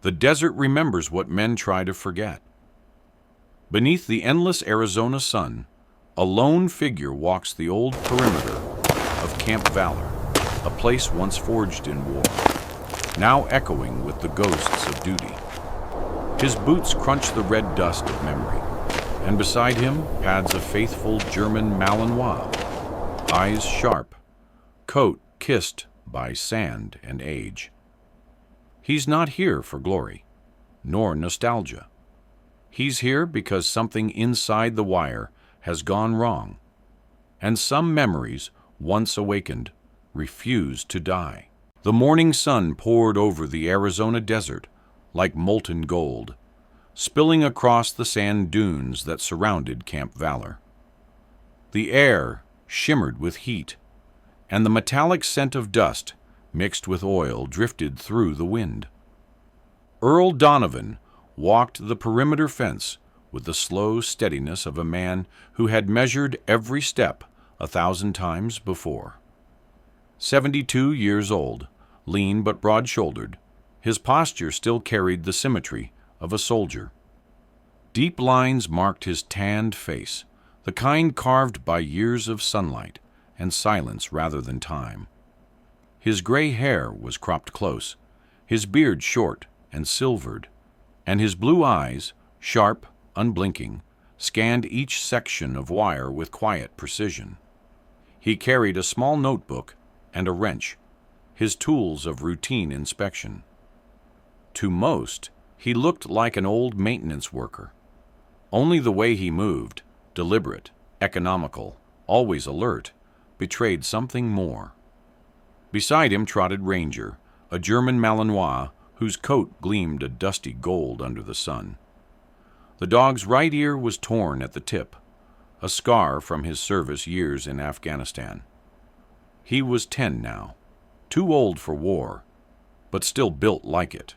The desert remembers what men try to forget. Beneath the endless Arizona sun, a lone figure walks the old perimeter of Camp Valor, a place once forged in war, now echoing with the ghosts of duty. His boots crunch the red dust of memory, and beside him pads a faithful German Malinois, eyes sharp, coat kissed by sand and age. He's not here for glory, nor nostalgia. He's here because something inside the wire has gone wrong, and some memories, once awakened, refuse to die. The morning sun poured over the Arizona desert like molten gold, spilling across the sand dunes that surrounded Camp Valor. The air shimmered with heat, and the metallic scent of dust mixed with oil drifted through the wind. Earl Donovan walked the perimeter fence with the slow steadiness of a man who had measured every step 1,000 times before. 72 years old, lean but broad-shouldered, his posture still carried the symmetry of a soldier. Deep lines marked his tanned face, the kind carved by years of sunlight and silence rather than time. His gray hair was cropped close, his beard short and silvered, and his blue eyes, sharp, unblinking, scanned each section of wire with quiet precision. He carried a small notebook and a wrench, his tools of routine inspection. To most, he looked like an old maintenance worker. Only the way he moved, deliberate, economical, always alert, betrayed something more. Beside him trotted Ranger, a German Malinois whose coat gleamed a dusty gold under the sun. The dog's right ear was torn at the tip, a scar from his service years in Afghanistan. He was 10 now, too old for war, but still built like it.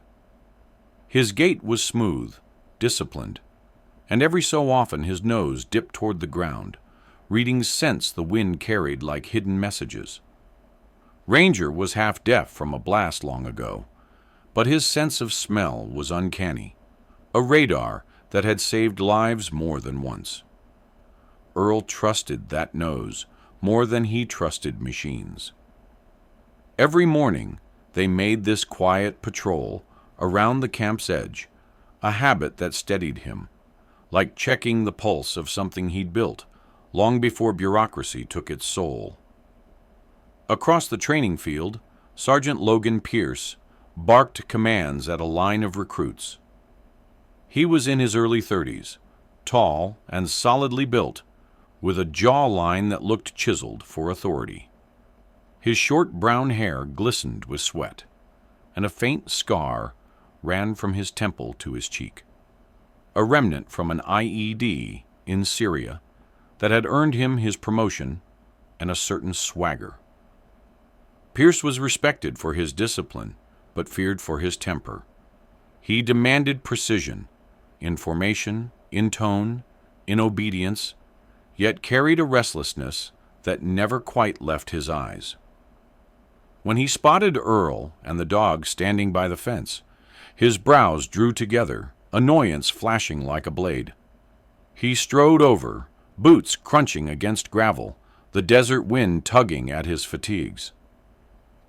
His gait was smooth, disciplined, and every so often his nose dipped toward the ground, reading scents the wind carried like hidden messages. Ranger was half-deaf from a blast long ago, but his sense of smell was uncanny, a radar that had saved lives more than once. Earl trusted that nose more than he trusted machines. Every morning, they made this quiet patrol around the camp's edge, a habit that steadied him, like checking the pulse of something he'd built long before bureaucracy took its soul. Across the training field, Sergeant Logan Pierce barked commands at a line of recruits. He was in his early 30s, tall and solidly built, with a jawline that looked chiseled for authority. His short brown hair glistened with sweat, and a faint scar ran from his temple to his cheek, a remnant from an IED in Syria that had earned him his promotion and a certain swagger. Pierce was respected for his discipline, but feared for his temper. He demanded precision, in formation, in tone, in obedience, yet carried a restlessness that never quite left his eyes. When he spotted Earl and the dog standing by the fence, his brows drew together, annoyance flashing like a blade. He strode over, boots crunching against gravel, the desert wind tugging at his fatigues.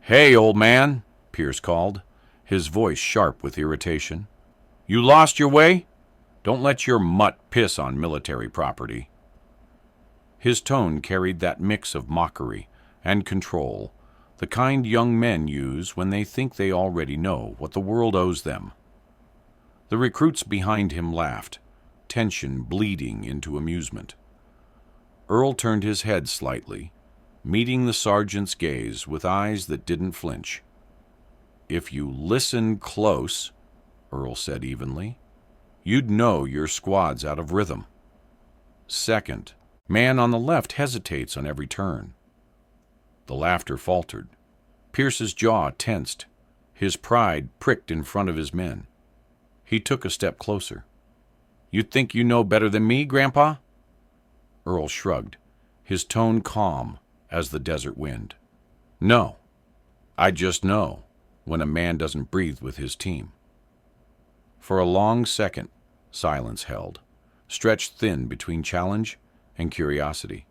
"Hey, old man," Pierce called, his voice sharp with irritation. "You lost your way? Don't let your mutt piss on military property." His tone carried that mix of mockery and control, the kind young men use when they think they already know what the world owes them. The recruits behind him laughed, tension bleeding into amusement. Earl turned his head slightly, meeting the sergeant's gaze with eyes that didn't flinch. "If you listen close," Earl said evenly, "you'd know your squad's out of rhythm." Second, man on the left hesitates on every turn. The laughter faltered. Pierce's jaw tensed. His pride pricked in front of his men. He took a step closer. "You think you know better than me, Grandpa?" Earl shrugged, his tone calm as the desert wind. "No. I just know when a man doesn't breathe with his team." For a long second, silence held, stretched thin between challenge and curiosity.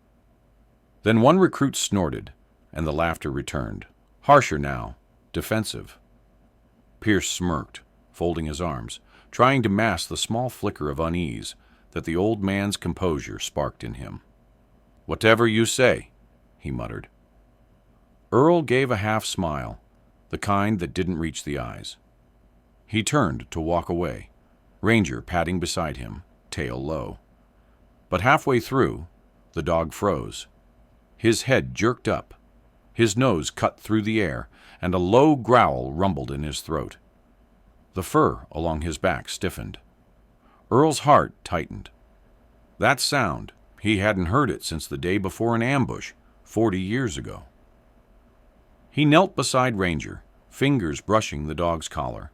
Then one recruit snorted, and the laughter returned, harsher now, defensive. Pierce smirked, folding his arms, trying to mask the small flicker of unease that the old man's composure sparked in him. "Whatever you say," he muttered. Earl gave a half smile, the kind that didn't reach the eyes. He turned to walk away, Ranger padding beside him, tail low. But halfway through, the dog froze. His head jerked up, his nose cut through the air, and a low growl rumbled in his throat. The fur along his back stiffened. Earl's heart tightened. That sound, he hadn't heard it since the day before an ambush, 40 years ago. He knelt beside Ranger, fingers brushing the dog's collar.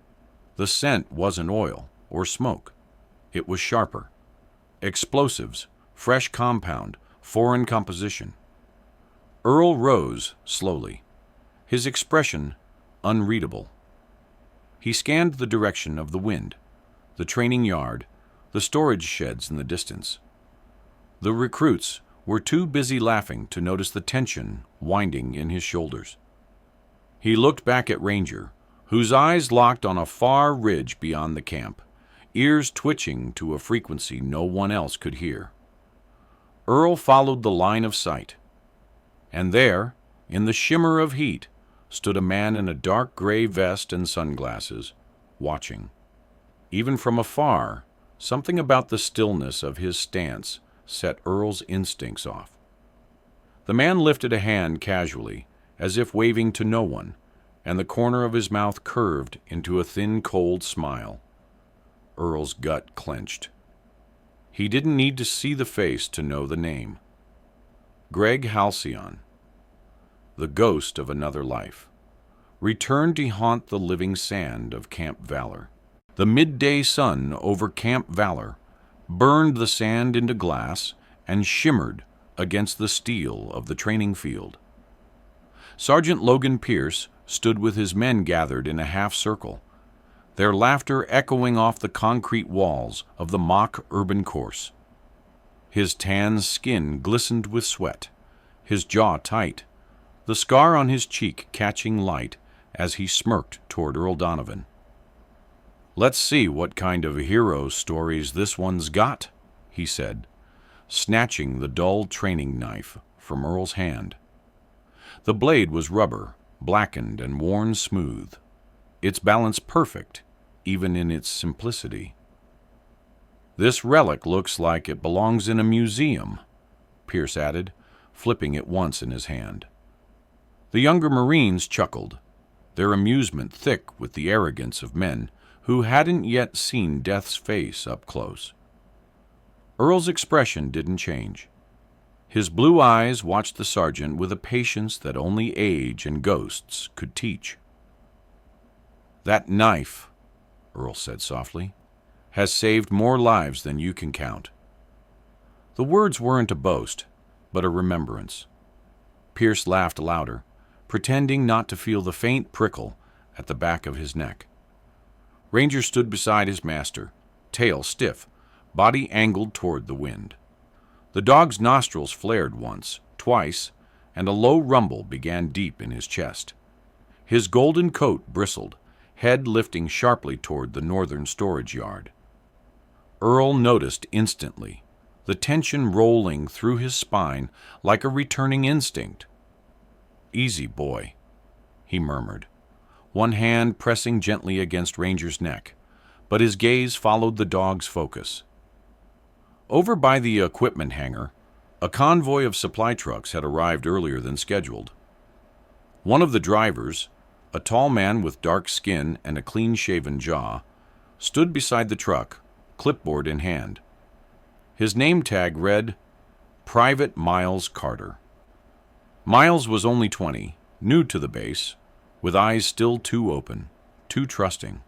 The scent wasn't oil or smoke. It was sharper. Explosives, fresh compound, foreign composition. Earl rose slowly, his expression unreadable. He scanned the direction of the wind, the training yard, the storage sheds in the distance. The recruits were too busy laughing to notice the tension winding in his shoulders. He looked back at Ranger, whose eyes locked on a far ridge beyond the camp, ears twitching to a frequency no one else could hear. Earl followed the line of sight, and there, in the shimmer of heat, stood a man in a dark gray vest and sunglasses, watching. Even from afar, something about the stillness of his stance set Earl's instincts off. The man lifted a hand casually, as if waving to no one, and the corner of his mouth curved into a thin, cold smile. Earl's gut clenched. He didn't need to see the face to know the name. Greg Halcyon, the ghost of another life, returned to haunt the living sand of Camp Valor. The midday sun over Camp Valor burned the sand into glass and shimmered against the steel of the training field. Sergeant Logan Pierce stood with his men gathered in a half circle, their laughter echoing off the concrete walls of the mock urban course. His tan skin glistened with sweat, his jaw tight, the scar on his cheek catching light as he smirked toward Earl Donovan. "Let's see what kind of hero stories this one's got," he said, snatching the dull training knife from Earl's hand. The blade was rubber, blackened and worn smooth, its balance perfect, even in its simplicity. "This relic looks like it belongs in a museum," Pierce added, flipping it once in his hand. The younger Marines chuckled, their amusement thick with the arrogance of men who hadn't yet seen death's face up close. Earl's expression didn't change. His blue eyes watched the sergeant with a patience that only age and ghosts could teach. "That knife," Earl said softly, "has saved more lives than you can count." The words weren't a boast, but a remembrance. Pierce laughed louder, pretending not to feel the faint prickle at the back of his neck. Ranger stood beside his master, tail stiff, body angled toward the wind. The dog's nostrils flared once, twice, and a low rumble began deep in his chest. His golden coat bristled, head lifting sharply toward the northern storage yard. Earl noticed instantly, the tension rolling through his spine like a returning instinct. "Easy, boy," he murmured, one hand pressing gently against Ranger's neck, but his gaze followed the dog's focus. Over by the equipment hangar, a convoy of supply trucks had arrived earlier than scheduled. One of the drivers, a tall man with dark skin and a clean-shaven jaw, stood beside the truck, clipboard in hand. His name tag read, Private Miles Carter. Miles was only 20, new to the base, with eyes still too open, too trusting.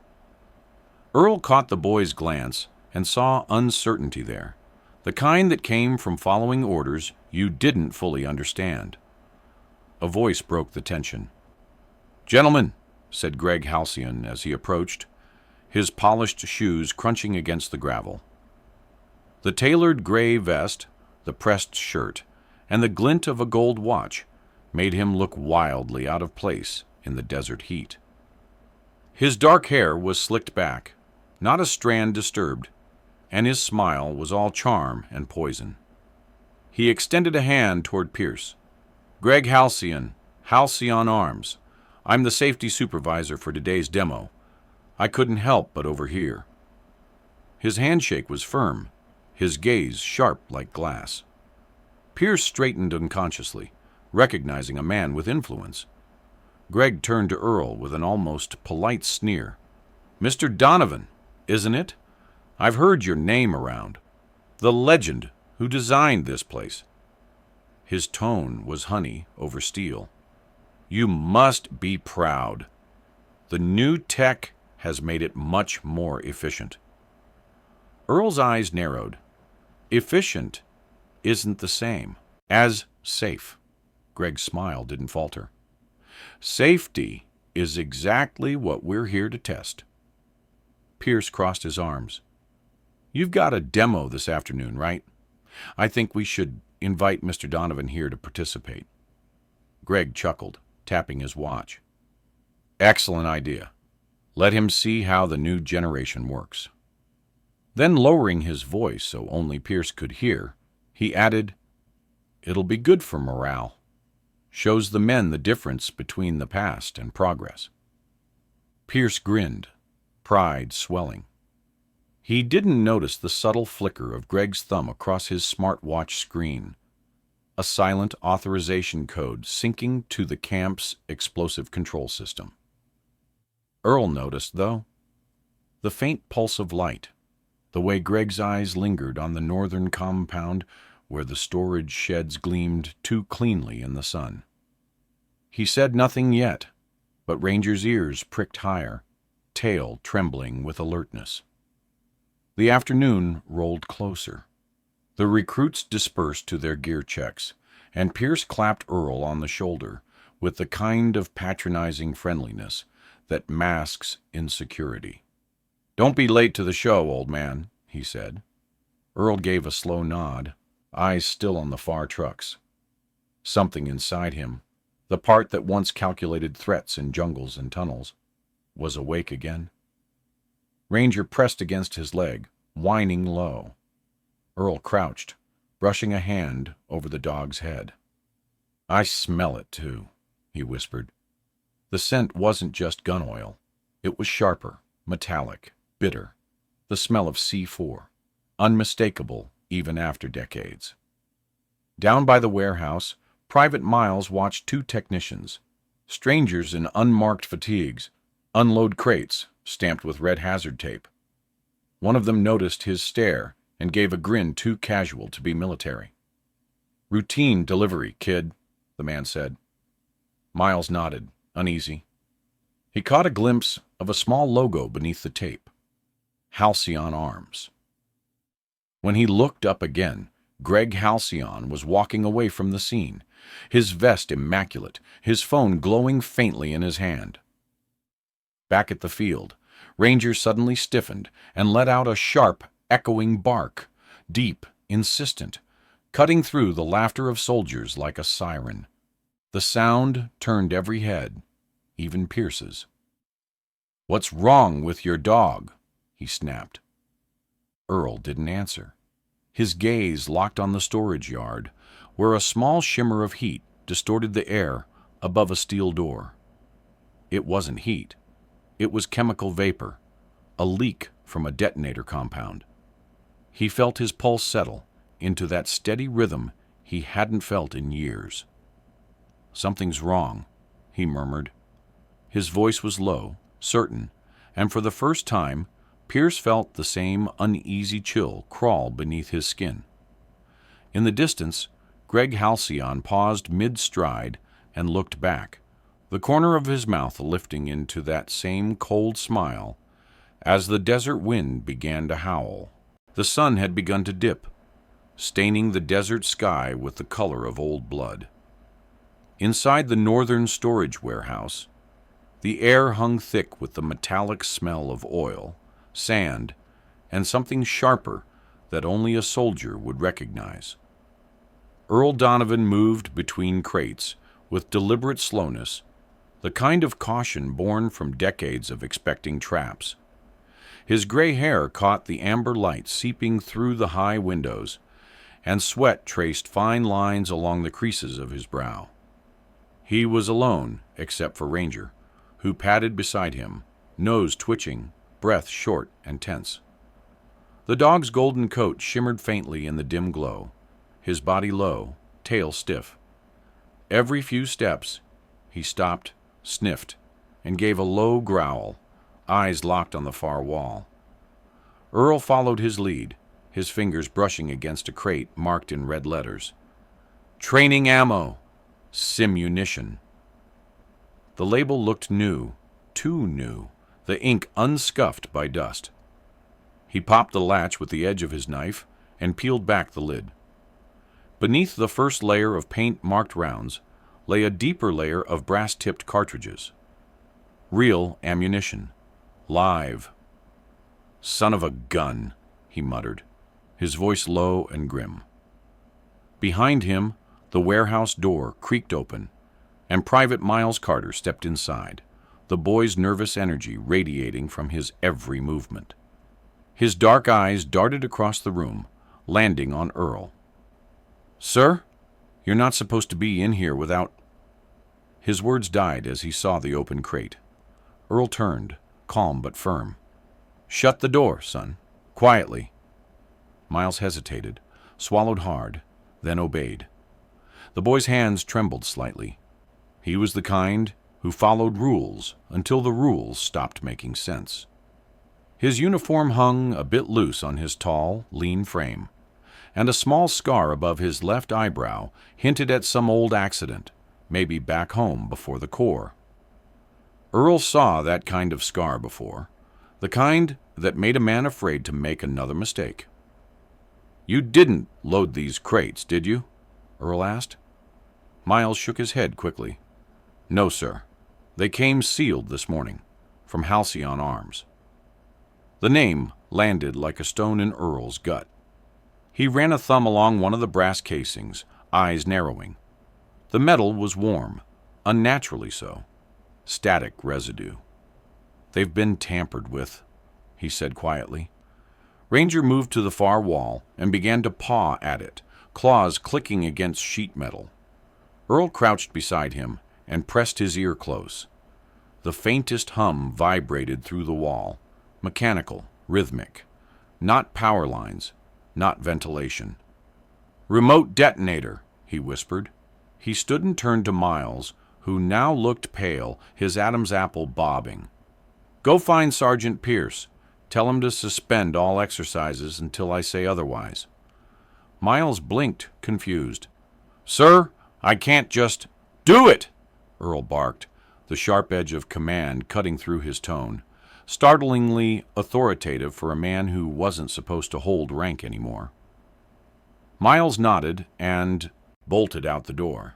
Earl caught the boy's glance and saw uncertainty there, the kind that came from following orders you didn't fully understand. A voice broke the tension. "Gentlemen," said Greg Halcyon as he approached, his polished shoes crunching against the gravel. The tailored gray vest, the pressed shirt, and the glint of a gold watch made him look wildly out of place in the desert heat. His dark hair was slicked back, not a strand disturbed, and his smile was all charm and poison. He extended a hand toward Pierce. "Greg Halcyon, Halcyon Arms. I'm the safety supervisor for today's demo. I couldn't help but overhear." His handshake was firm, his gaze sharp like glass. Pierce straightened unconsciously, recognizing a man with influence. Greg turned to Earl with an almost polite sneer. "Mr. Donovan, isn't it? I've heard your name around. The legend who designed this place." His tone was honey over steel. "You must be proud. The new tech has made it much more efficient." Earl's eyes narrowed. "Efficient isn't the same as safe." Greg's smile didn't falter. "Safety is exactly what we're here to test." Pierce crossed his arms. "You've got a demo this afternoon, right? I think we should invite Mr. Donovan here to participate." Greg chuckled, tapping his watch. "Excellent idea. Let him see how the new generation works." Then, lowering his voice so only Pierce could hear, he added, "It'll be good for morale. Shows the men the difference between the past and progress." Pierce grinned, pride swelling. He didn't notice the subtle flicker of Greg's thumb across his smartwatch screen, a silent authorization code syncing to the camp's explosive control system. Earl noticed, though, the faint pulse of light, the way Greg's eyes lingered on the northern compound where the storage sheds gleamed too cleanly in the sun. He said nothing yet, but Ranger's ears pricked higher, tail trembling with alertness. The afternoon rolled closer. The recruits dispersed to their gear checks, and Pierce clapped Earl on the shoulder with the kind of patronizing friendliness that masks insecurity. "Don't be late to the show, old man," he said. Earl gave a slow nod, eyes still on the far trucks. Something inside him, the part that once calculated threats in jungles and tunnels, was awake again. Ranger pressed against his leg, whining low. Earl crouched, brushing a hand over the dog's head. "I smell it, too," he whispered. The scent wasn't just gun oil. It was sharper, metallic, bitter, the smell of C4, unmistakable even after decades. Down by the warehouse, Private Miles watched two technicians, strangers in unmarked fatigues, unload crates stamped with red hazard tape. One of them noticed his stare and gave a grin too casual to be military. "Routine delivery, kid," the man said. Miles nodded, uneasy. He caught a glimpse of a small logo beneath the tape. Halcyon Arms. When he looked up again, Greg Halcyon was walking away from the scene, his vest immaculate, his phone glowing faintly in his hand. Back at the field, Ranger suddenly stiffened and let out a sharp, echoing bark, deep, insistent, cutting through the laughter of soldiers like a siren. The sound turned every head, even Pierce's. "What's wrong with your dog?" he snapped. Earl didn't answer. His gaze locked on the storage yard, where a small shimmer of heat distorted the air above a steel door. It wasn't heat. It was chemical vapor, a leak from a detonator compound. He felt his pulse settle into that steady rhythm he hadn't felt in years. "Something's wrong," he murmured. His voice was low, certain, and for the first time, Pierce felt the same uneasy chill crawl beneath his skin. In the distance, Greg Halcyon paused mid-stride and looked back, the corner of his mouth lifting into that same cold smile as the desert wind began to howl. The sun had begun to dip, staining the desert sky with the color of old blood. Inside the northern storage warehouse, the air hung thick with the metallic smell of oil sand, and something sharper that only a soldier would recognize. Earl Donovan moved between crates with deliberate slowness, the kind of caution born from decades of expecting traps. His gray hair caught the amber light seeping through the high windows, and sweat traced fine lines along the creases of his brow. He was alone, except for Ranger, who padded beside him, nose twitching, breath short and tense. The dog's golden coat shimmered faintly in the dim glow, his body low, tail stiff. Every few steps, he stopped, sniffed, and gave a low growl, eyes locked on the far wall. Earl followed his lead, his fingers brushing against a crate marked in red letters. Training ammo, simunition. The label looked new, too new, the ink unscuffed by dust. He popped the latch with the edge of his knife and peeled back the lid. Beneath the first layer of paint-marked rounds lay a deeper layer of brass-tipped cartridges. Real ammunition. Live. Son of a gun, he muttered, his voice low and grim. Behind him, the warehouse door creaked open, and Private Miles Carter stepped inside, the boy's nervous energy radiating from his every movement. His dark eyes darted across the room, landing on Earl. "Sir, you're not supposed to be in here without—" His words died as he saw the open crate. Earl turned, calm but firm. "Shut the door, son. Quietly." Miles hesitated, swallowed hard, then obeyed. The boy's hands trembled slightly. He was the kind who followed rules until the rules stopped making sense. His uniform hung a bit loose on his tall, lean frame, and a small scar above his left eyebrow hinted at some old accident, maybe back home before the Corps. Earl saw that kind of scar before, the kind that made a man afraid to make another mistake. "You didn't load these crates, did you?" Earl asked. Miles shook his head quickly. "No, sir. They came sealed this morning, from Halcyon Arms." The name landed like a stone in Earl's gut. He ran a thumb along one of the brass casings, eyes narrowing. The metal was warm, unnaturally so. Static residue. "They've been tampered with," he said quietly. Ranger moved to the far wall and began to paw at it, claws clicking against sheet metal. Earl crouched beside him and pressed his ear close. The faintest hum vibrated through the wall, mechanical, rhythmic. Not power lines, not ventilation. "Remote detonator," he whispered. He stood and turned to Miles, who now looked pale, his Adam's apple bobbing. "Go find Sergeant Pierce. Tell him to suspend all exercises until I say otherwise." Miles blinked, confused. "Sir, I can't just—" "Do it!" Earl barked, the sharp edge of command cutting through his tone, startlingly authoritative for a man who wasn't supposed to hold rank anymore. Miles nodded and bolted out the door.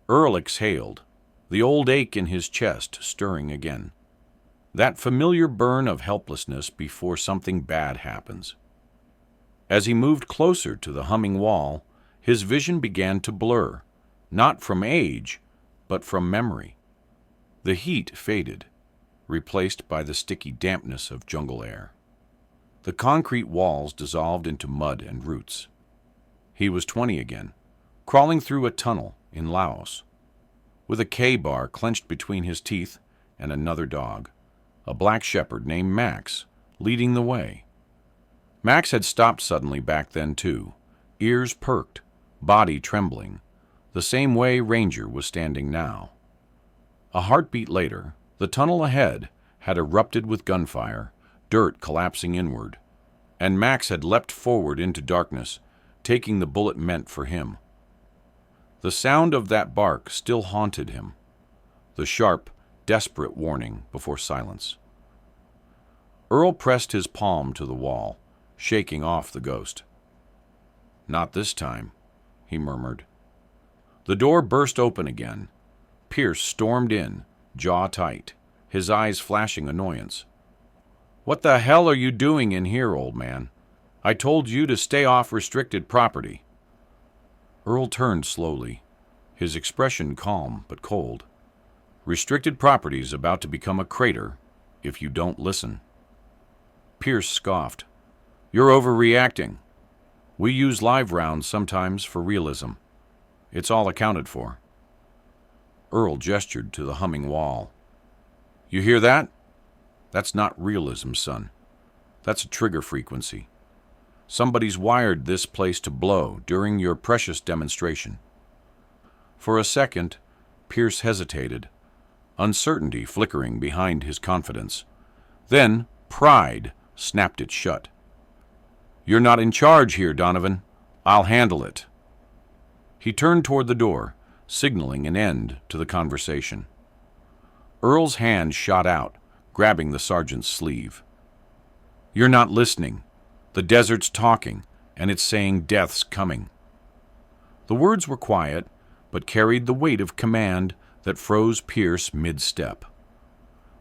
Earl exhaled, the old ache in his chest stirring again. That familiar burn of helplessness before something bad happens. As he moved closer to the humming wall, his vision began to blur, not from age, but from memory. The heat faded, replaced by the sticky dampness of jungle air. The concrete walls dissolved into mud and roots. He was 20 again, crawling through a tunnel in Laos, with a K-bar clenched between his teeth and another dog, a black shepherd named Max, leading the way. Max had stopped suddenly back then too, ears perked, body trembling, the same way Ranger was standing now. A heartbeat later, the tunnel ahead had erupted with gunfire, dirt collapsing inward, and Max had leapt forward into darkness, taking the bullet meant for him. The sound of that bark still haunted him, the sharp, desperate warning before silence. Earl pressed his palm to the wall, shaking off the ghost. "Not this time," he murmured. The door burst open again. Pierce stormed in, jaw tight, his eyes flashing annoyance. "What the hell are you doing in here, old man? I told you to stay off restricted property." Earl turned slowly, his expression calm but cold. "Restricted property's about to become a crater if you don't listen." Pierce scoffed. "You're overreacting. We use live rounds sometimes for realism. It's all accounted for." Earl gestured to the humming wall. "You hear that? That's not realism, son. That's a trigger frequency. Somebody's wired this place to blow during your precious demonstration." For a second, Pierce hesitated, uncertainty flickering behind his confidence. Then pride snapped it shut. "You're not in charge here, Donovan. I'll handle it." He turned toward the door, signaling an end to the conversation. Earl's hand shot out, grabbing the sergeant's sleeve. "You're not listening. The desert's talking, and it's saying death's coming." The words were quiet, but carried the weight of command that froze Pierce mid-step.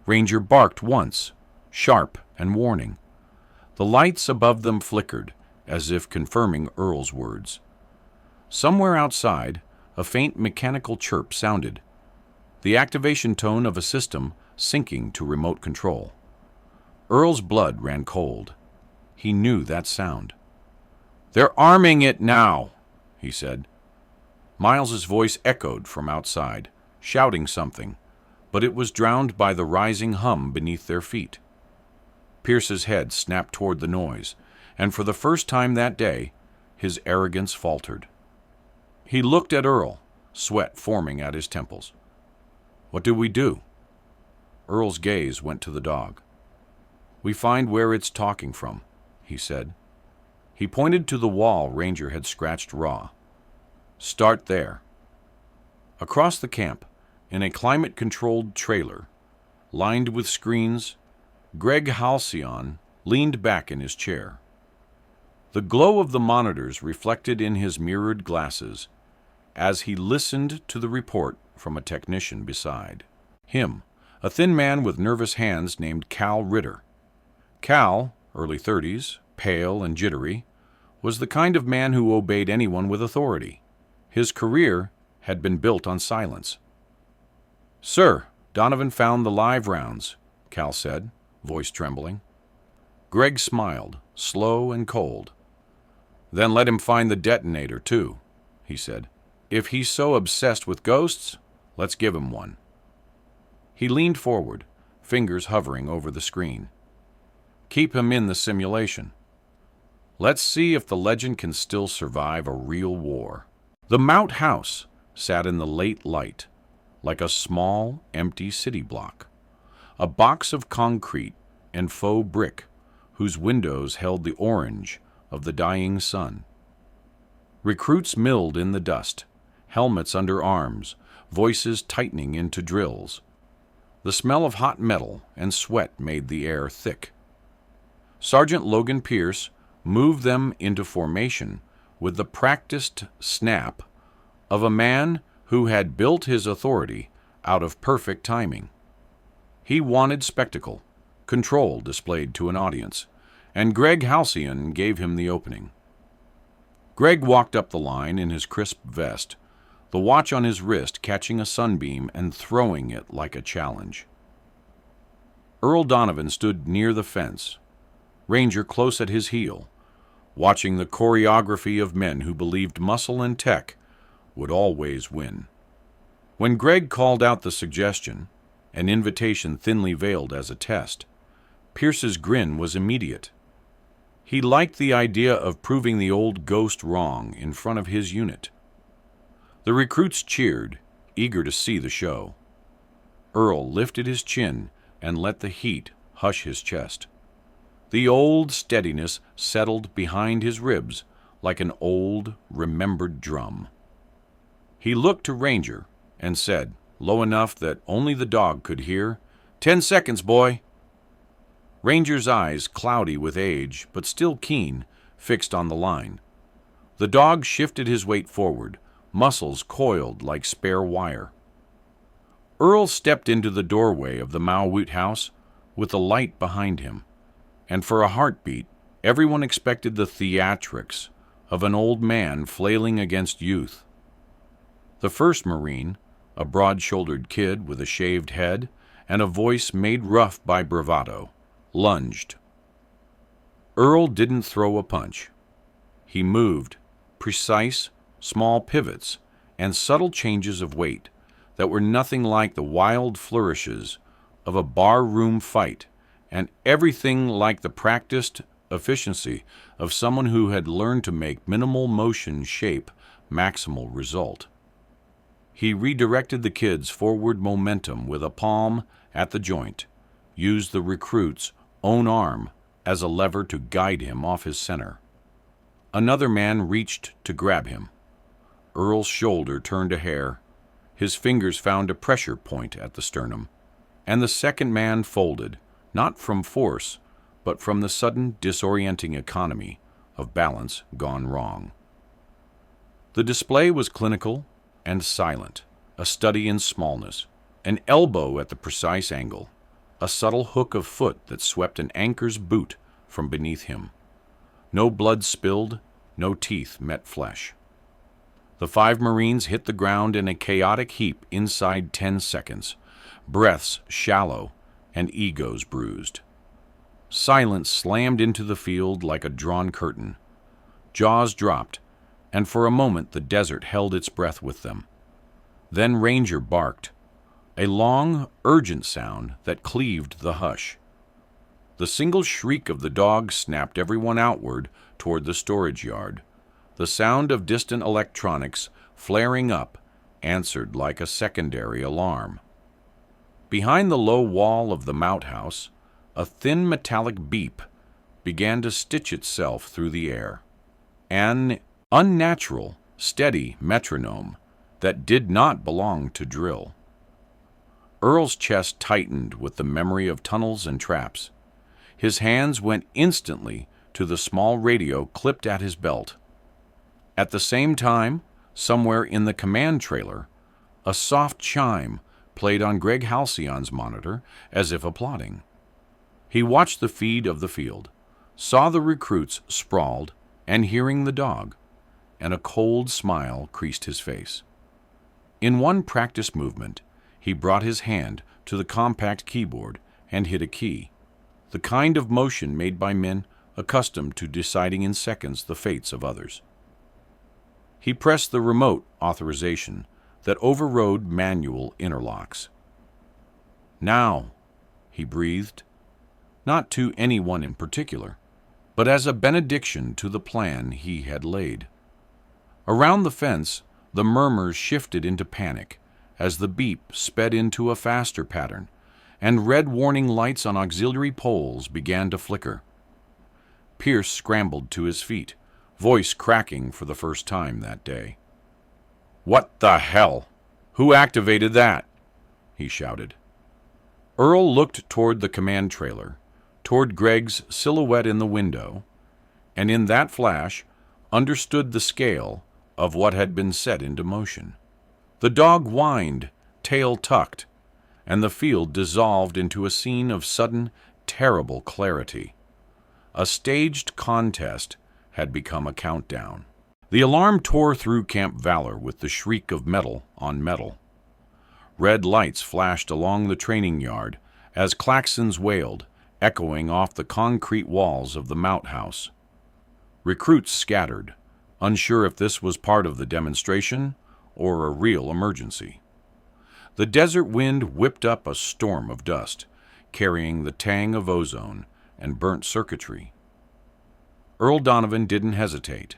Ranger barked once, sharp and warning. The lights above them flickered, as if confirming Earl's words. Somewhere outside, a faint mechanical chirp sounded, the activation tone of a system syncing to remote control. Earl's blood ran cold. He knew that sound. "They're arming it now," he said. Miles's voice echoed from outside, shouting something, but it was drowned by the rising hum beneath their feet. Pierce's head snapped toward the noise, and for the first time that day, his arrogance faltered. He looked at Earl, sweat forming at his temples. "What do we do?" Earl's gaze went to the dog. "We find where it's talking from," he said. He pointed to the wall Ranger had scratched raw. "Start there." Across the camp, in a climate-controlled trailer, lined with screens, Greg Halcyon leaned back in his chair. The glow of the monitors reflected in his mirrored glasses as he listened to the report from a technician beside him, a thin man with nervous hands named Cal Ritter. Cal, early 30s, pale and jittery, was the kind of man who obeyed anyone with authority. His career had been built on silence. "Sir, Donovan found the live rounds," Cal said, voice trembling. Greg smiled, slow and cold. "Then let him find the detonator, too," he said. "If he's so obsessed with ghosts, let's give him one." He leaned forward, fingers hovering over the screen. "Keep him in the simulation. Let's see if the legend can still survive a real war." The Mout House sat in the late light, like a small, empty city block, a box of concrete and faux brick whose windows held the orange of the dying sun. Recruits milled in the dust, helmets under arms, voices tightening into drills. The smell of hot metal and sweat made the air thick. Sergeant Logan Pierce moved them into formation with the practiced snap of a man who had built his authority out of perfect timing. He wanted spectacle, control displayed to an audience, and Greg Halcyon gave him the opening. Greg walked up the line in his crisp vest, the watch on his wrist catching a sunbeam and throwing it like a challenge. Earl Donovan stood near the fence, Ranger close at his heel, watching the choreography of men who believed muscle and tech would always win. When Greg called out the suggestion, an invitation thinly veiled as a test, Pierce's grin was immediate. He liked the idea of proving the old ghost wrong in front of his unit. The recruits cheered, eager to see the show. Earl lifted his chin and let the heat hush his chest. The old steadiness settled behind his ribs like an old, remembered drum. He looked to Ranger and said, low enough that only the dog could hear, 10 seconds, boy." Ranger's eyes, cloudy with age but still keen, fixed on the line. The dog shifted his weight forward, muscles coiled like spare wire. Earl stepped into the doorway of the Mout House with the light behind him, and for a heartbeat, everyone expected the theatrics of an old man flailing against youth. The first Marine, a broad-shouldered kid with a shaved head and a voice made rough by bravado, lunged. Earl didn't throw a punch. He moved, precise, small pivots and subtle changes of weight that were nothing like the wild flourishes of a bar-room fight, and everything like the practiced efficiency of someone who had learned to make minimal motion shape maximal result. He redirected the kid's forward momentum with a palm at the joint, used the recruit's own arm as a lever to guide him off his center. Another man reached to grab him. Earl's shoulder turned a hair. His fingers found a pressure point at the sternum, and the second man folded, not from force, but from the sudden disorienting economy of balance gone wrong. The display was clinical and silent, a study in smallness, an elbow at the precise angle, a subtle hook of foot that swept an anchor's boot from beneath him. No blood spilled, no teeth met flesh. The 5 Marines hit the ground in a chaotic heap inside 10 seconds, breaths shallow and egos bruised. Silence slammed into the field like a drawn curtain. Jaws dropped, and for a moment the desert held its breath with them. Then Ranger barked, a long, urgent sound that cleaved the hush. The single shriek of the dog snapped everyone outward toward the storage yard. The sound of distant electronics flaring up answered like a secondary alarm. Behind the low wall of the mout house, a thin metallic beep began to stitch itself through the air. An unnatural, steady metronome that did not belong to drill. Earl's chest tightened with the memory of tunnels and traps. His hands went instantly to the small radio clipped at his belt. At the same time, somewhere in the command trailer, a soft chime played on Greg Halcyon's monitor as if applauding. He watched the feed of the field, saw the recruits sprawled, and hearing the dog, and a cold smile creased his face. In one practice movement, he brought his hand to the compact keyboard and hit a key, the kind of motion made by men accustomed to deciding in seconds the fates of others. He pressed the remote authorization that overrode manual interlocks. "Now," he breathed, not to anyone in particular, but as a benediction to the plan he had laid. Around the fence, the murmurs shifted into panic as the beep sped into a faster pattern, and red warning lights on auxiliary poles began to flicker. Pierce scrambled to his feet, voice cracking for the first time that day. "What the hell? Who activated that?" he shouted. Earl looked toward the command trailer, toward Greg's silhouette in the window, and in that flash understood the scale of what had been set into motion. The dog whined, tail tucked, and the field dissolved into a scene of sudden, terrible clarity. A staged contest had become a countdown. The alarm tore through Camp Valor with the shriek of metal on metal. Red lights flashed along the training yard as klaxons wailed, echoing off the concrete walls of the mout house. Recruits scattered, unsure if this was part of the demonstration or a real emergency. The desert wind whipped up a storm of dust, carrying the tang of ozone and burnt circuitry. Earl Donovan didn't hesitate.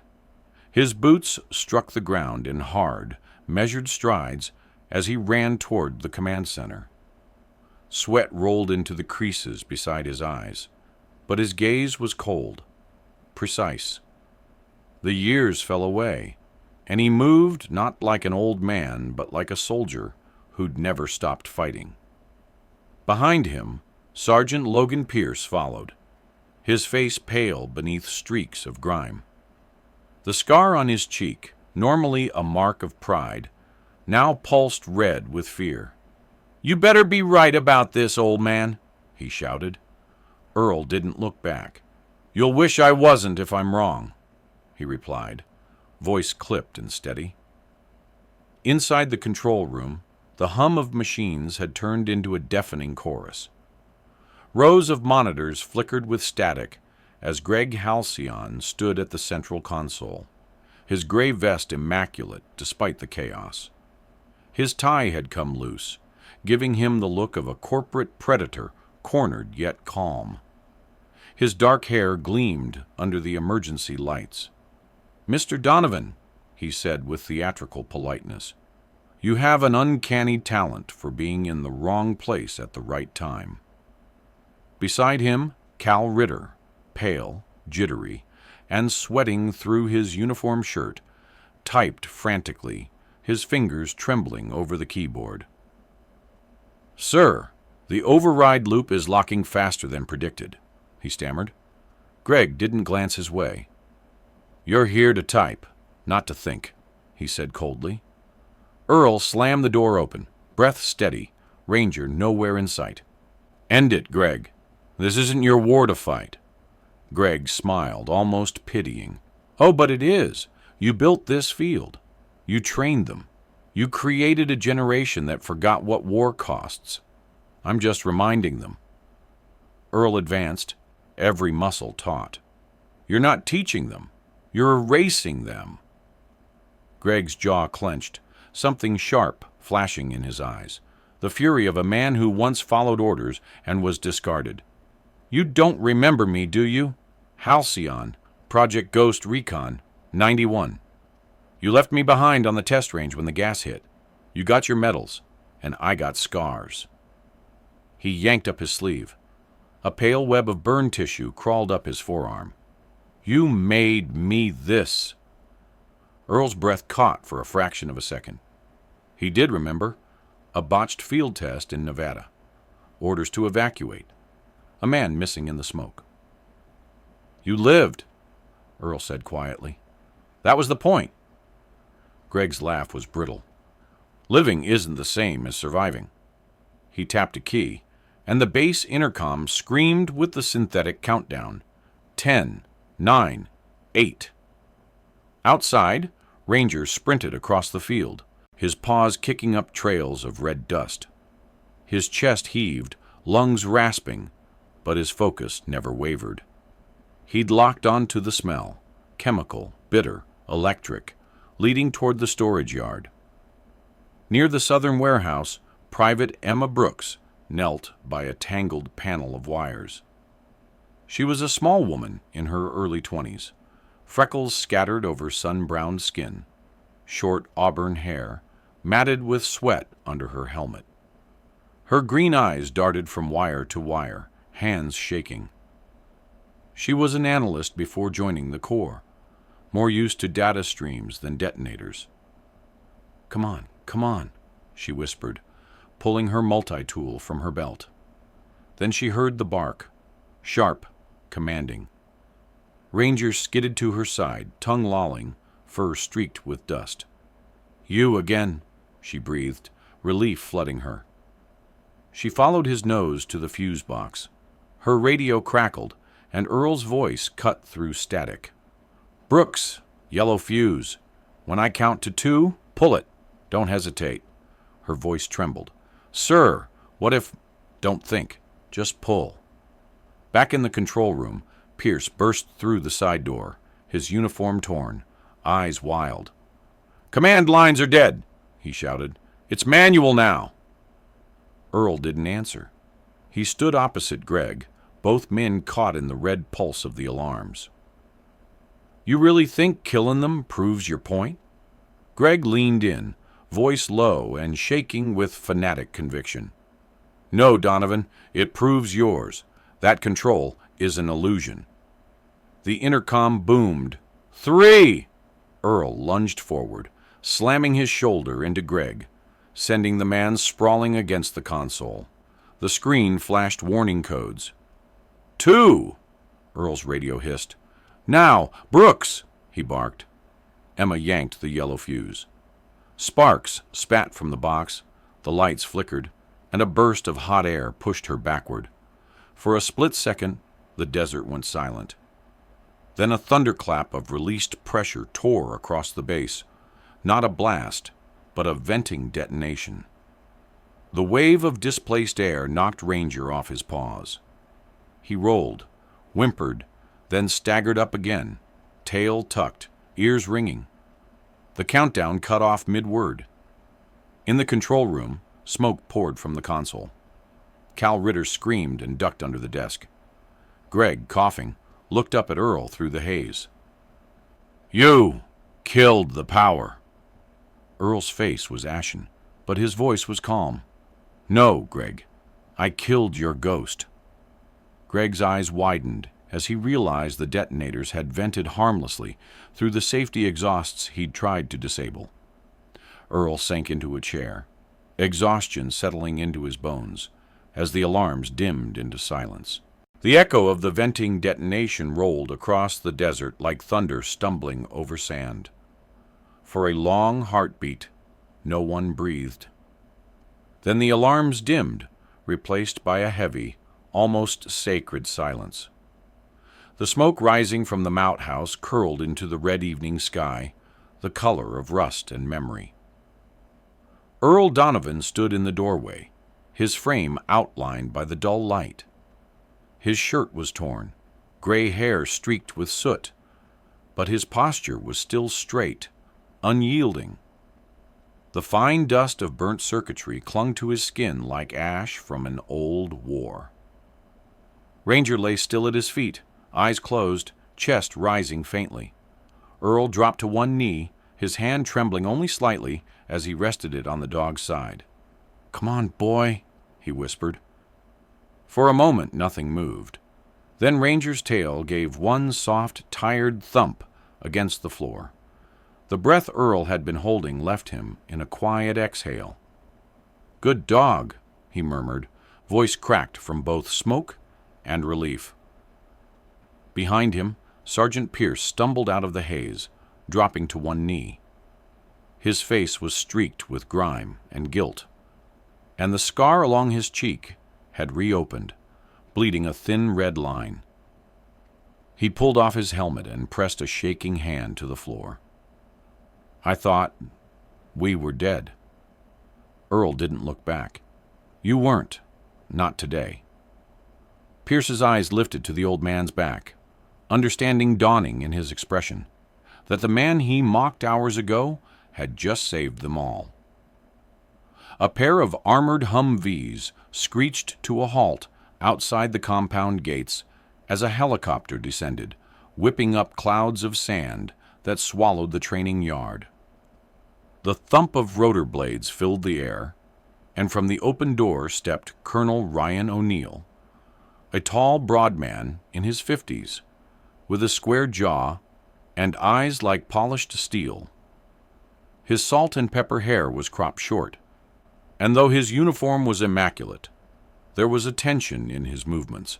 His boots struck the ground in hard, measured strides as he ran toward the command center. Sweat rolled into the creases beside his eyes, but his gaze was cold, precise. The years fell away, and he moved not like an old man, but like a soldier who'd never stopped fighting. Behind him, Sergeant Logan Pierce followed, his face pale beneath streaks of grime. The scar on his cheek, normally a mark of pride, now pulsed red with fear. "You better be right about this, old man," he shouted. Earl didn't look back. "You'll wish I wasn't if I'm wrong," he replied, voice clipped and steady. Inside the control room, the hum of machines had turned into a deafening chorus. Rows of monitors flickered with static as Greg Halcyon stood at the central console, his gray vest immaculate despite the chaos. His tie had come loose, giving him the look of a corporate predator, cornered yet calm. His dark hair gleamed under the emergency lights. "Mr. Donovan," he said with theatrical politeness, "you have an uncanny talent for being in the wrong place at the right time." Beside him, Cal Ritter, pale, jittery, and sweating through his uniform shirt, typed frantically, his fingers trembling over the keyboard. "Sir, the override loop is locking faster than predicted," he stammered. Greg didn't glance his way. "You're here to type, not to think," he said coldly. Earl slammed the door open, breath steady, Ranger nowhere in sight. "End it, Greg. This isn't your war to fight." Greg smiled, almost pitying. "Oh, but it is. You built this field. You trained them. You created a generation that forgot what war costs. I'm just reminding them." Earl advanced, every muscle taut. "You're not teaching them. You're erasing them." Greg's jaw clenched, something sharp flashing in his eyes, the fury of a man who once followed orders and was discarded. "You don't remember me, do you? Halcyon, Project Ghost Recon, 91. You left me behind on the test range when the gas hit. You got your medals, and I got scars." He yanked up his sleeve. A pale web of burn tissue crawled up his forearm. "You made me this." Earl's breath caught for a fraction of a second. He did remember. A botched field test in Nevada. Orders to evacuate. A man missing in the smoke. "You lived," Earl said quietly. "That was the point." Greg's laugh was brittle. "Living isn't the same as surviving." He tapped a key, and the base intercom screamed with the synthetic countdown. 10, 9, 8. Outside, Ranger sprinted across the field, his paws kicking up trails of red dust. His chest heaved, lungs rasping, but his focus never wavered. He'd locked onto the smell, chemical, bitter, electric, leading toward the storage yard. Near the southern warehouse, Private Emma Brooks knelt by a tangled panel of wires. She was a small woman in her early 20s, freckles scattered over sun-browned skin, short auburn hair, matted with sweat under her helmet. Her green eyes darted from wire to wire, hands shaking. She was an analyst before joining the Corps, more used to data streams than detonators. Come on," she whispered, pulling her multi-tool from her belt. Then she heard the bark, sharp, commanding. Ranger skidded to her side, tongue lolling, fur streaked with dust. "You again," she breathed, relief flooding her. She followed his nose to the fuse box. Her radio crackled, and Earl's voice cut through static. "Brooks, yellow fuse. When I count to 2, pull it. Don't hesitate." Her voice trembled. "Sir, what if—" "Don't think. Just pull." Back in the control room, Pierce burst through the side door, his uniform torn, eyes wild. "Command lines are dead," he shouted. "It's manual now." Earl didn't answer. He stood opposite Greg, both men caught in the red pulse of the alarms. "You really think killing them proves your point?" Greg leaned in, voice low and shaking with fanatic conviction. "No, Donovan, it proves yours. That control is an illusion." The intercom boomed. 3! Earl lunged forward, slamming his shoulder into Greg, sending the man sprawling against the console. The screen flashed warning codes. 2! Earl's radio hissed. "Now, Brooks!" he barked. Emma yanked the yellow fuse. Sparks spat from the box, the lights flickered, and a burst of hot air pushed her backward. For a split second, The desert went silent. Then a thunderclap of released pressure tore across the base, not a blast, but a venting detonation. The wave of displaced air knocked Ranger off his paws. He rolled, whimpered, then staggered up again, tail tucked, ears ringing. The countdown cut off mid-word. In the control room, smoke poured from the console. Cal Ritter screamed and ducked under the desk. Greg, coughing, looked up at Earl through the haze. "You killed the power." Earl's face was ashen, but his voice was calm. "No, Greg. I killed your ghost." Greg's eyes widened as he realized the detonators had vented harmlessly through the safety exhausts he'd tried to disable. Earl sank into a chair, exhaustion settling into his bones as the alarms dimmed into silence. The echo of the venting detonation rolled across the desert like thunder stumbling over sand. For a long heartbeat, no one breathed. Then the alarms dimmed, replaced by a heavy, almost sacred silence. The smoke rising from the Mout House curled into the red evening sky, the color of rust and memory. Earl Donovan stood in the doorway, his frame outlined by the dull light. His shirt was torn, gray hair streaked with soot, but his posture was still straight, unyielding. The fine dust of burnt circuitry clung to his skin like ash from an old war. Ranger lay still at his feet, eyes closed, chest rising faintly. Earl dropped to one knee, his hand trembling only slightly as he rested it on the dog's side. "Come on, boy," he whispered. For a moment nothing moved. Then Ranger's tail gave one soft, tired thump against the floor. The breath Earl had been holding left him in a quiet exhale. "Good dog," he murmured, voice cracked from both smoke and relief. Behind him, Sergeant Pierce stumbled out of the haze, dropping to one knee. His face was streaked with grime and guilt, and the scar along his cheek had reopened, bleeding a thin red line. He pulled off his helmet and pressed a shaking hand to the floor. "I thought we were dead." Earl didn't look back. "You weren't. Not today." Pierce's eyes lifted to the old man's back, understanding dawning in his expression, that the man he mocked hours ago had just saved them all. A pair of armored Humvees screeched to a halt outside the compound gates as a helicopter descended, whipping up clouds of sand that swallowed the training yard. The thump of rotor blades filled the air, and from the open door stepped Colonel Ryan O'Neill, a tall, broad man in his 50s, with a square jaw and eyes like polished steel. His salt and pepper hair was cropped short, and though his uniform was immaculate, there was a tension in his movements,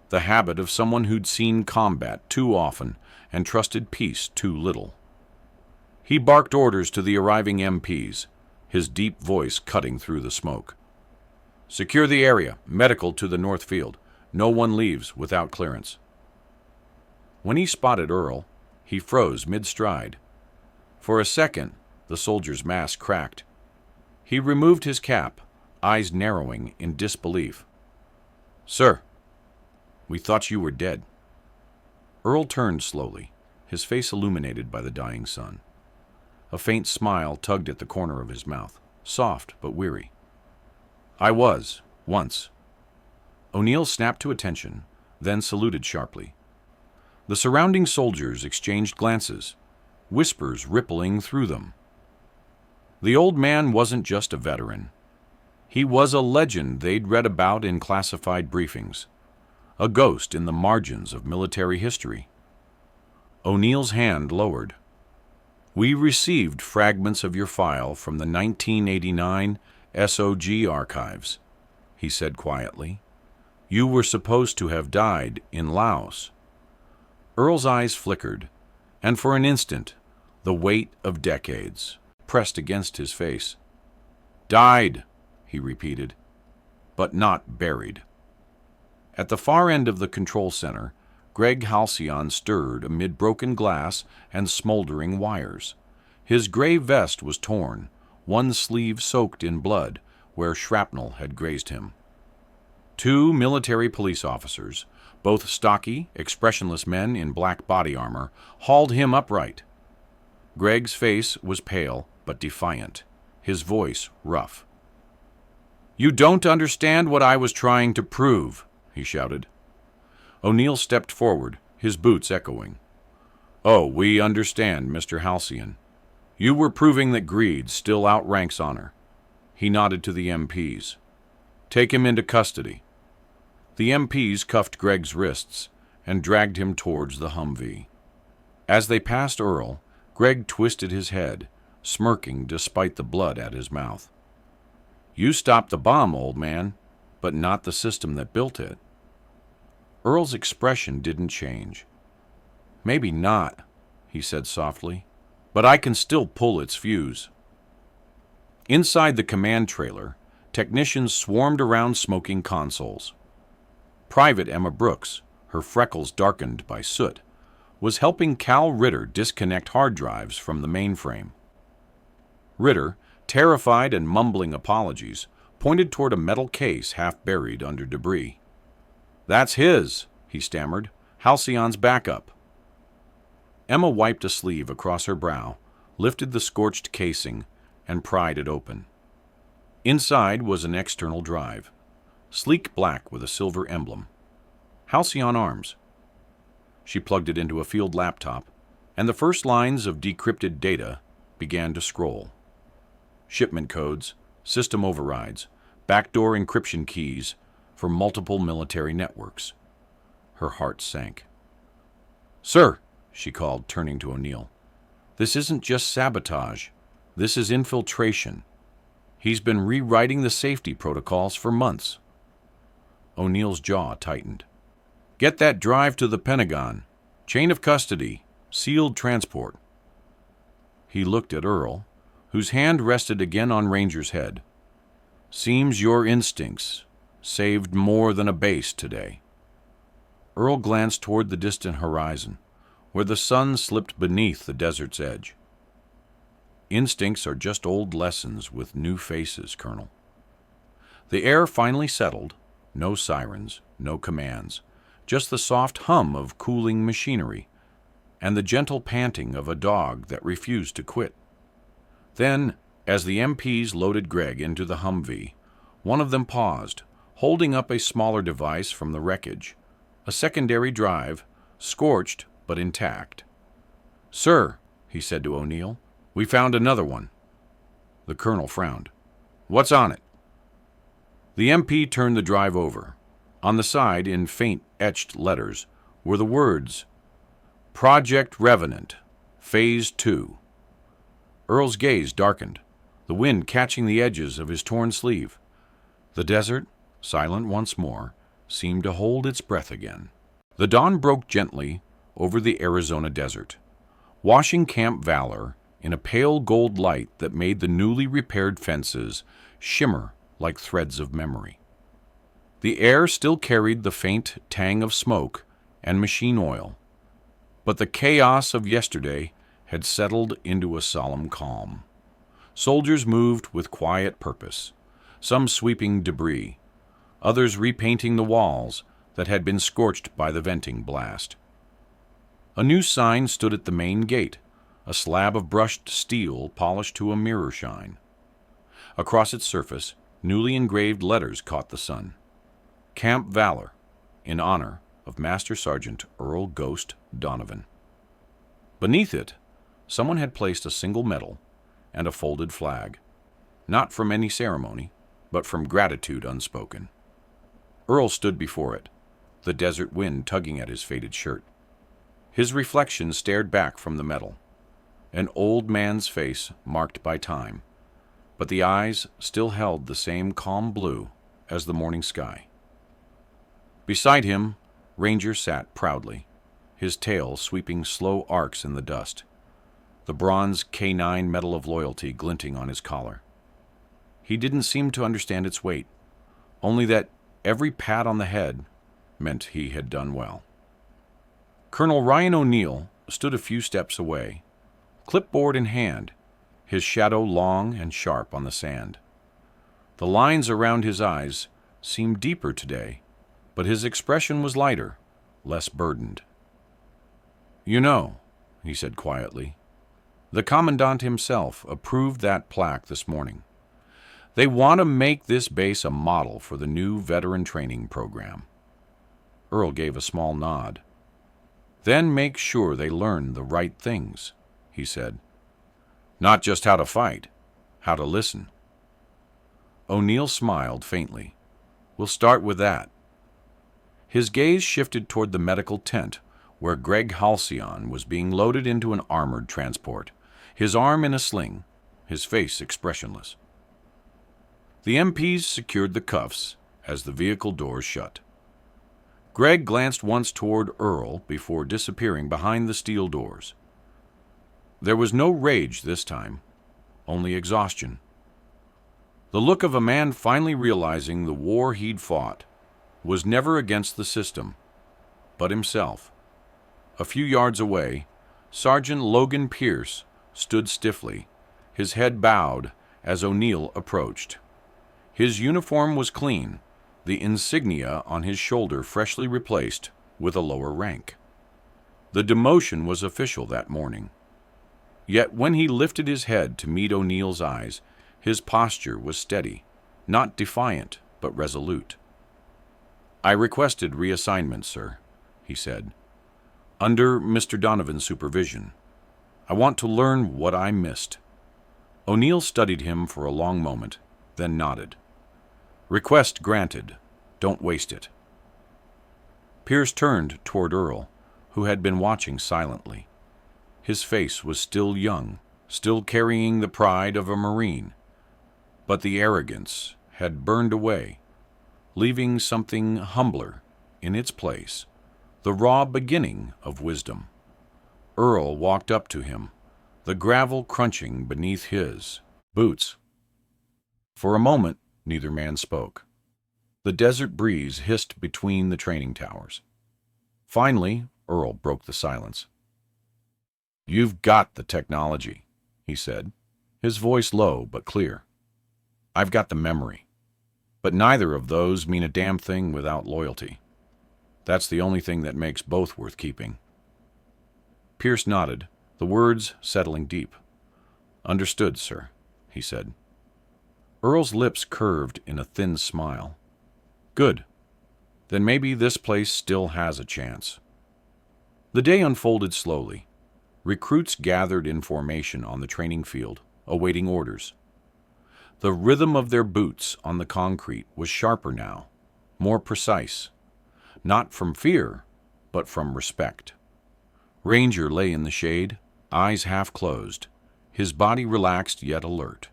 the habit of someone who'd seen combat too often and trusted peace too little. He barked orders to the arriving MPs, his deep voice cutting through the smoke. "Secure the area, medical to the north field. No one leaves without clearance." When he spotted Earl, he froze mid-stride. For a second, the soldier's mask cracked. He removed his cap, eyes narrowing in disbelief. "Sir, we thought you were dead." Earl turned slowly, his face illuminated by the dying sun. A faint smile tugged at the corner of his mouth, soft but weary. "I was, once." O'Neill snapped to attention, then saluted sharply. The surrounding soldiers exchanged glances, whispers rippling through them. The old man wasn't just a veteran. He was a legend they'd read about in classified briefings, a ghost in the margins of military history. O'Neill's hand lowered. "We received fragments of your file from the 1989 SOG archives," he said quietly. "You were supposed to have died in Laos." Earl's eyes flickered, and for an instant, the weight of decades pressed against his face. "Died," he repeated, "but not buried." At the far end of the control center, Greg Halcyon stirred amid broken glass and smoldering wires. His gray vest was torn, one sleeve soaked in blood where shrapnel had grazed him. Two military police officers, both stocky, expressionless men in black body armor, hauled him upright. Greg's face was pale but defiant, his voice rough. "You don't understand what I was trying to prove," he shouted. O'Neill stepped forward, his boots echoing. "Oh, we understand, Mr. Halcyon. You were proving that greed still outranks honor." He nodded to the MPs. "Take him into custody." The MPs cuffed Greg's wrists and dragged him towards the Humvee. As they passed Earl, Greg twisted his head, smirking despite the blood at his mouth. "You stopped the bomb, old man, but not the system that built it." Earl's expression didn't change. "Maybe not," he said softly, "but I can still pull its fuse." Inside the command trailer, technicians swarmed around smoking consoles. Private Emma Brooks, her freckles darkened by soot, was helping Cal Ritter disconnect hard drives from the mainframe. Ritter, terrified and mumbling apologies, pointed toward a metal case half buried under debris. "That's his," he stammered. "Halcyon's backup." Emma wiped a sleeve across her brow, lifted the scorched casing, and pried it open. Inside was an external drive, sleek black with a silver emblem. Halcyon Arms. She plugged it into a field laptop, and the first lines of decrypted data began to scroll. Shipment codes, system overrides, backdoor encryption keys for multiple military networks. Her heart sank. "Sir," she called, turning to O'Neill, "this isn't just sabotage. This is infiltration. He's been rewriting the safety protocols for months." O'Neill's jaw tightened. "Get that drive to the Pentagon. Chain of custody. Sealed transport." He looked at Earl, whose hand rested again on Ranger's head. "Seems your instincts saved more than a base today." Earl glanced toward the distant horizon, where the sun slipped beneath the desert's edge. "Instincts are just old lessons with new faces, Colonel." The air finally settled. No sirens, no commands, just the soft hum of cooling machinery and the gentle panting of a dog that refused to quit. Then, as the MPs loaded Greg into the Humvee, one of them paused, holding up a smaller device from the wreckage, a secondary drive, scorched but intact. "Sir," he said to O'Neill, "we found another one." The colonel frowned. "What's on it?" The MP turned the drive over. On the side, in faint etched letters, were the words, "Project Revenant, Phase 2. Earl's gaze darkened, the wind catching the edges of his torn sleeve. The desert, silent once more, seemed to hold its breath again. The dawn broke gently over the Arizona desert, washing Camp Valor in a pale gold light that made the newly repaired fences shimmer like threads of memory. The air still carried the faint tang of smoke and machine oil, but the chaos of yesterday had settled into a solemn calm. Soldiers moved with quiet purpose, some sweeping debris, others repainting the walls that had been scorched by the venting blast. A new sign stood at the main gate, a slab of brushed steel polished to a mirror shine. Across its surface, newly engraved letters caught the sun. Camp Valor, in honor of Master Sergeant Earl Ghost Donovan. Beneath it, someone had placed a single medal and a folded flag, not from any ceremony, but from gratitude unspoken. Earl stood before it, the desert wind tugging at his faded shirt. His reflection stared back from the medal, an old man's face marked by time, but the eyes still held the same calm blue as the morning sky. Beside him, Ranger sat proudly, his tail sweeping slow arcs in the dust, the bronze K9 Medal of Loyalty glinting on his collar. He didn't seem to understand its weight, only that every pat on the head meant he had done well. Colonel Ryan O'Neill stood a few steps away, clipboard in hand, his shadow long and sharp on the sand. The lines around his eyes seemed deeper today, but his expression was lighter, less burdened. "You know," he said quietly, "the Commandant himself approved that plaque this morning. They want to make this base a model for the new veteran training program." Earl gave a small nod. "Then make sure they learn the right things," he said. "Not just how to fight, how to listen." O'Neill smiled faintly. "We'll start with that." His gaze shifted toward the medical tent, where Greg Halcyon was being loaded into an armored transport, his arm in a sling, his face expressionless. The MPs secured the cuffs as the vehicle doors shut. Greg glanced once toward Earl before disappearing behind the steel doors. There was no rage this time, only exhaustion. The look of a man finally realizing the war he'd fought was never against the system, but himself. A few yards away, Sergeant Logan Pierce stood stiffly, his head bowed as O'Neill approached. His uniform was clean, the insignia on his shoulder freshly replaced with a lower rank. The demotion was official that morning. Yet when he lifted his head to meet O'Neill's eyes, his posture was steady, not defiant, but resolute. "I requested reassignment, sir," he said, "under Mr. Donovan's supervision. I want to learn what I missed." O'Neill studied him for a long moment, then nodded. "Request granted. Don't waste it." Pierce turned toward Earl, who had been watching silently. His face was still young, still carrying the pride of a Marine, but the arrogance had burned away, leaving something humbler in its place, the raw beginning of wisdom. Earl walked up to him, the gravel crunching beneath his boots. For a moment, neither man spoke. The desert breeze hissed between the training towers. Finally, Earl broke the silence. "You've got the technology," he said, his voice low but clear. "I've got the memory. But neither of those mean a damn thing without loyalty. That's the only thing that makes both worth keeping." Pierce nodded, the words settling deep. "Understood, sir," he said. Earl's lips curved in a thin smile. "Good. Then maybe this place still has a chance." The day unfolded slowly. Recruits gathered in formation on the training field, awaiting orders. The rhythm of their boots on the concrete was sharper now, more precise, not from fear, but from respect. Ranger lay in the shade, eyes half closed, his body relaxed yet alert.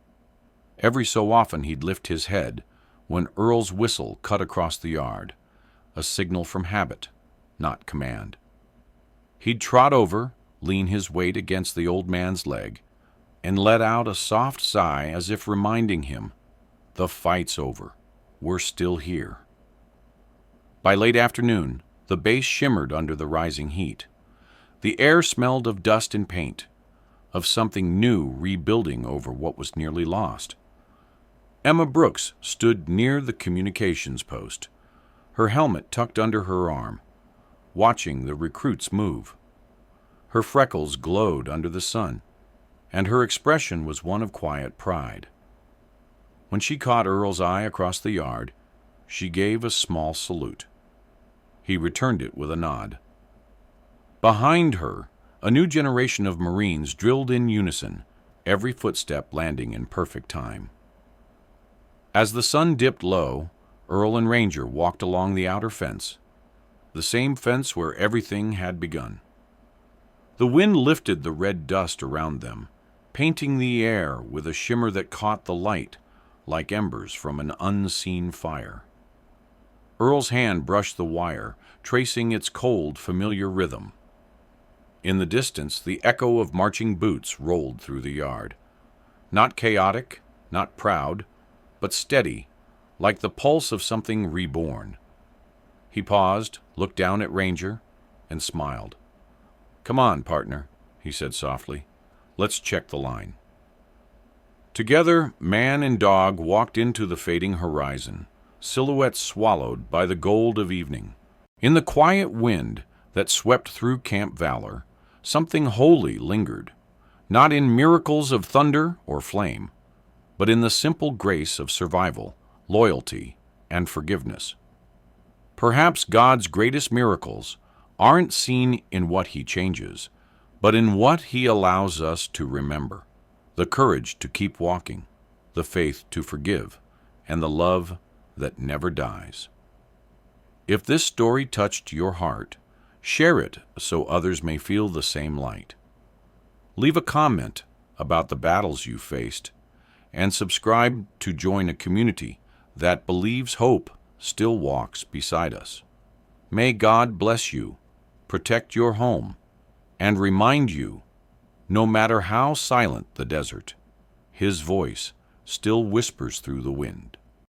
Every so often he'd lift his head when Earl's whistle cut across the yard, a signal from habit, not command. He'd trot over, lean his weight against the old man's leg, and let out a soft sigh as if reminding him, "The fight's over. We're still here." By late afternoon, the base shimmered under the rising heat. The air smelled of dust and paint, of something new rebuilding over what was nearly lost. Emma Brooks stood near the communications post, her helmet tucked under her arm, watching the recruits move. Her freckles glowed under the sun, and her expression was one of quiet pride. When she caught Earl's eye across the yard, she gave a small salute. He returned it with a nod. Behind her, a new generation of Marines drilled in unison, every footstep landing in perfect time. As the sun dipped low, Earl and Ranger walked along the outer fence, the same fence where everything had begun. The wind lifted the red dust around them, painting the air with a shimmer that caught the light like embers from an unseen fire. Earl's hand brushed the wire, tracing its cold, familiar rhythm. In the distance, the echo of marching boots rolled through the yard. Not chaotic, not proud, but steady, like the pulse of something reborn. He paused, looked down at Ranger, and smiled. "Come on, partner," he said softly. "Let's check the line." Together, man and dog walked into the fading horizon, silhouettes swallowed by the gold of evening. In the quiet wind that swept through Camp Valor, something holy lingered, not in miracles of thunder or flame, but in the simple grace of survival, loyalty, and forgiveness. Perhaps God's greatest miracles aren't seen in what He changes, but in what He allows us to remember, the courage to keep walking, the faith to forgive, and the love that never dies. If this story touched your heart, share it so others may feel the same light. Leave a comment about the battles you faced, and subscribe to join a community that believes hope still walks beside us. May God bless you, protect your home, and remind you, no matter how silent the desert, His voice still whispers through the wind.